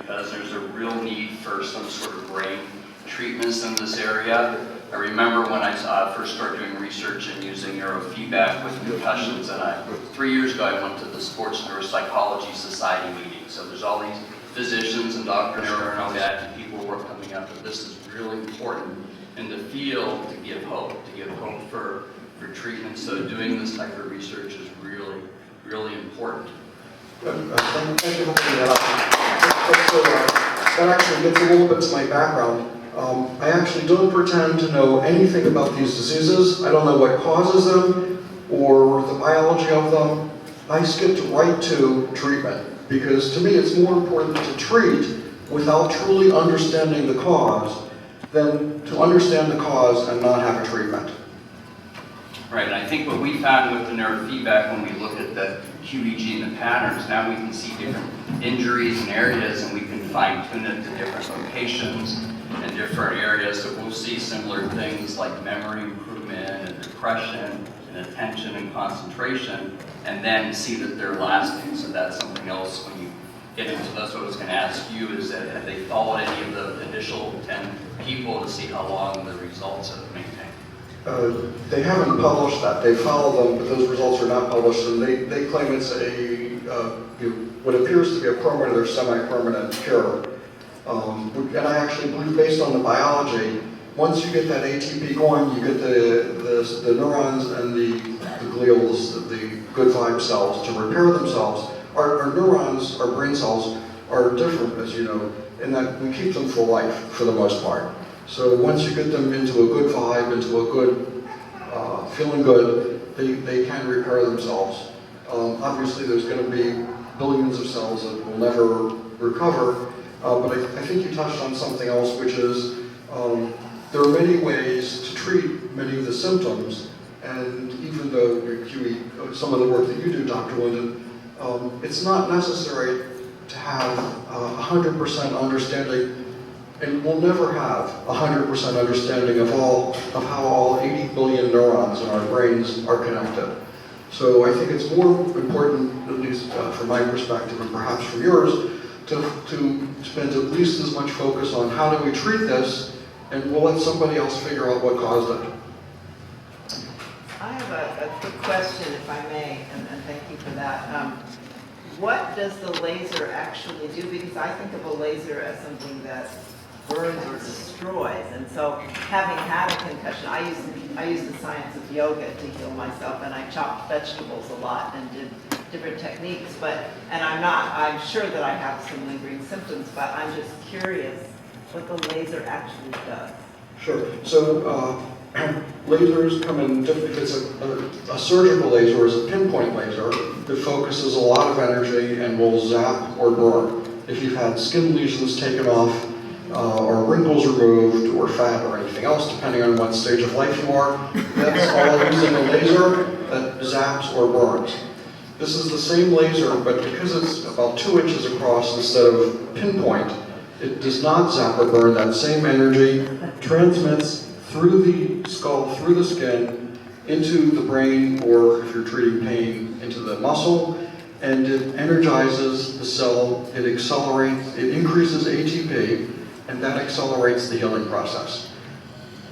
because there's a real need for some sort of brain treatments in this area. I remember when I first started doing research and using neurofeedback with concussions, and 3 years ago I went to the Sports Neuropsychology Society meeting. So there's all these physicians and doctors and people who are coming up, but this is really important in the field to give hope for treatment. So doing this type of research is really, really important. Thank you for bringing that up. That actually gets a little bit to my background. I actually don't pretend to know anything about these diseases. I don't know what causes them or the biology of them. I skipped right to treatment because to me it's more important to treat without truly understanding the cause than to understand the cause and not have a treatment. Right, and I think what we found with the neurofeedback when we look at the QEEG and the patterns, now we can see different injuries and areas, and we can fine-tune it to different locations and different areas. So we'll see similar things like memory improvement and depression and attention and concentration, and then see that they're lasting. So that's something else when you get into this. What I was going to ask you is that have they followed any of the initial 10 people to see how long the results have maintained? They haven't published that. They follow them, but those results are not published, and they claim it's what appears to be a permanent or semi-permanent cure. And I actually believe, based on the biology, once you get that ATP going, you get the neurons and the glials, the good vibe cells, to repair themselves. Our neurons, our brain cells, are different, as you know, in that we keep them for life, for the most part. So once you get them into a good vibe, into a good, feeling good, they can repair themselves. Obviously there's going to be billions of cells that will never recover, but I think you touched on something else, which is there are many ways to treat many of the symptoms, and even though some of the work that you do, Dr. Linden, it's not necessary to have 100% understanding, and we'll never have 100% understanding of how all 80 billion neurons in our brains are connected. So I think it's more important, at least from my perspective and perhaps from yours, to spend at least as much focus on how do we treat this, and we'll let somebody else figure out what caused it. I have a quick question, if I may, and thank you for that. What does the laser actually do? Because I think of a laser as something that burns or destroys, and so having had a concussion, I use the science of yoga to heal myself, and I chopped vegetables a lot and did different techniques, and I'm sure that I have some lingering symptoms, but I'm just curious what the laser actually does. Sure. So lasers come in different. If it's a surgical laser is a pinpoint laser that focuses a lot of energy and will zap or burn. If you've had skin lesions taken off, or wrinkles removed, or fat, or anything else, depending on what stage of life you are, that's all using a laser that zaps or burns. This is the same laser, but because it's about 2 inches across instead of pinpoint, it does not zap or burn. That same energy transmits through the skull, through the skin, into the brain, or if you're treating pain, into the muscle, and it energizes the cell, it accelerates, it increases ATP, and that accelerates the healing process.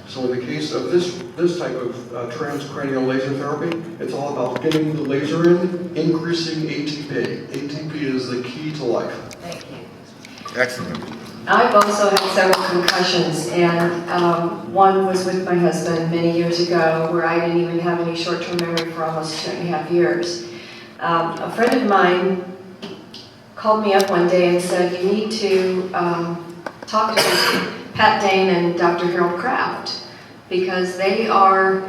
So in the case of this type of transcranial laser therapy, it's all about getting the laser in, increasing ATP. ATP is the key to life. Thank you. Excellent. I've also had several concussions, and one was with my husband many years ago where I didn't even have any short-term memory for almost 2.5 years. A friend of mine called me up one day and said, you need to talk to Pat Dane and Dr. Harold Kraft, because they are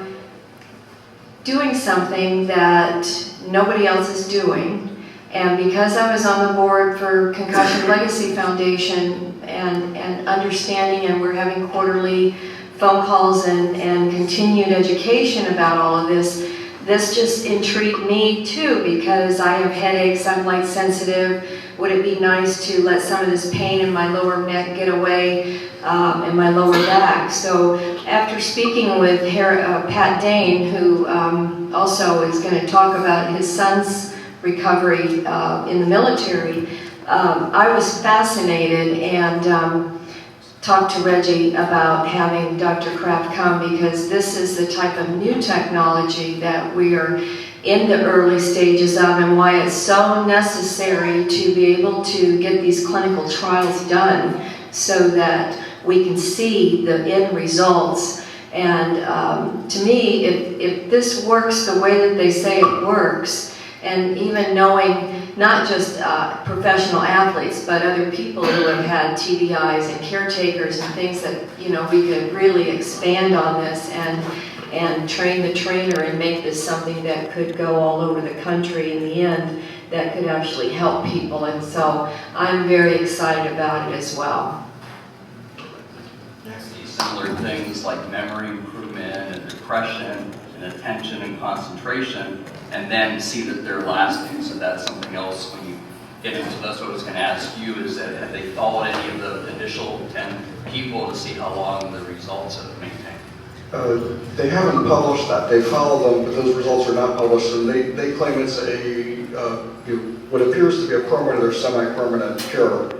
doing something that nobody else is doing. And because I was on the board for Concussion Legacy Foundation and understanding, and we're having quarterly phone calls and continued education about all of this, this just intrigued me too, because I have headaches, I'm light sensitive. Would it be nice to let some of this pain in my lower neck get away in my lower back? So after speaking with Pat Dane, who also is going to talk about his son's recovery in the military, I was fascinated and talked to Reggie about having Dr. Kraft come, because this is the type of new technology that we are in the early stages of, and why it's so necessary to be able to get these clinical trials done so that we can see the end results. And to me, if this works the way that they say it works, and even knowing not just professional athletes, but other people who have had TBIs and caretakers and things that, you know, we could really expand on this and train the trainer and make this something that could go all over the country in the end, that could actually help people. And so I'm very excited about it as well. See similar things like memory improvement and depression and attention and concentration, and then see that they're lasting. So that's something else when you get into this. What I was going to ask you is that have they followed any of the initial 10 people to see how long the results have maintained? They haven't published that. They follow them, but those results are not published, and they claim it's what appears to be a permanent or semi-permanent cure.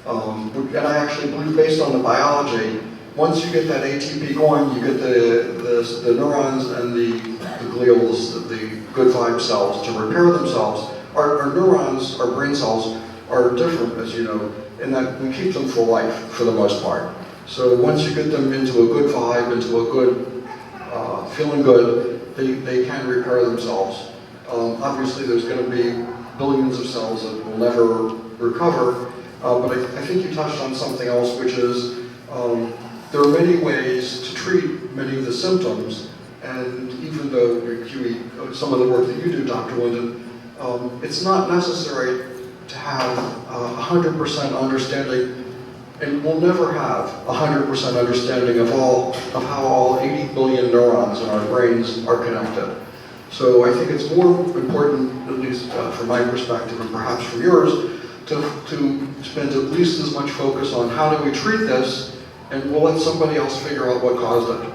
And I actually believe, based on the biology, once you get that ATP going, you get the neurons and the glials, the good vibe cells, to repair themselves. Our neurons, our brain cells, are different, as you know, in that we keep them for life, for the most part. So once you get them into a good vibe, into a good, feeling good, they can repair themselves. Obviously, there's going to be billions of cells that will never recover, but I think you touched on something else, which is there are many ways to treat many of the symptoms, and even though some of the work that you do, Dr. Linden, it's not necessary to have 100% understanding, and we'll never have 100% understanding of how all 80 billion neurons in our brains are connected. So I think it's more important, at least from my perspective and perhaps from yours, to spend at least as much focus on how do we treat this, and we'll let somebody else figure out what caused it.